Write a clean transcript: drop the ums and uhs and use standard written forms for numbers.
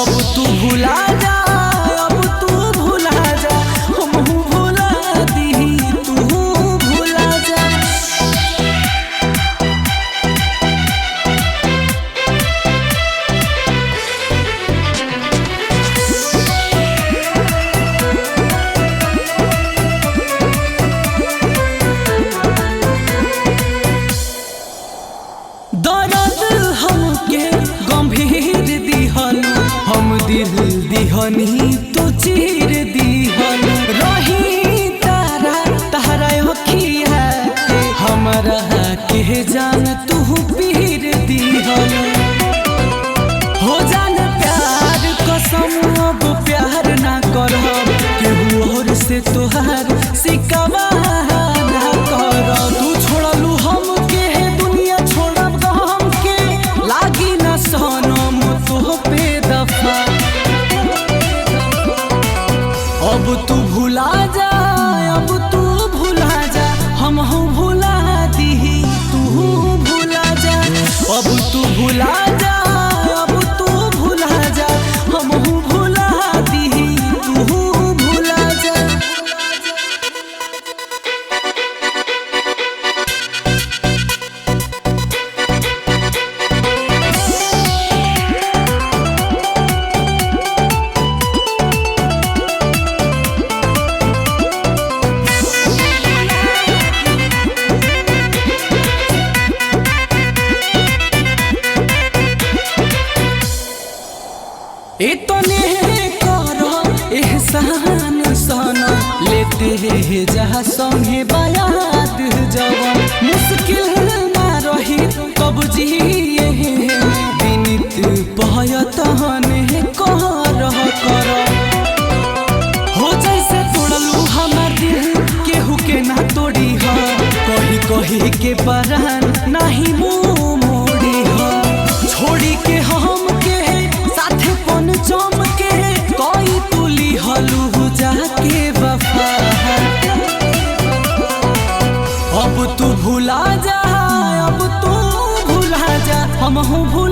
अब तू भुला जा, अब तू भुला जा, हम भुला दी तू भुला जा। दर्द हमके गंभीर दिहनु, हम दिल दिहनी तू चीर दिहनु। रही तारा तारा अखिया के हमरा के जान तू पीर दिहनु। हो जान प्यार कसम अब प्यार ना करब, केहू और से तोहार सिकवा ना करब। तू छोड़लू हमके दुनिया छोड़ब हमके, लागी ना सनम तो पे दफा। अब तू भुला जा, अब तू भुला जा, हम भुला दी तू भुला जा। अब तू भुला जा, अब तू भुला जा, हम भुला दी तू भुला जा। इतने करो एहसान सना, लेते जा संगे बयाद जवान। मुश्किल ना रही कब जिए, विनित पयतने कर कर। हो जैसे तोड़लू हमार दिल केहू के ना तोड़ी ह, कही कही के परान नहीं मुँह मोड़ी ह। छोड़ी के हम के साथे पन चमके, कोई तुली हलू जाके वफा। अब तू भुला जा, अब तू भुला जा, हम भुला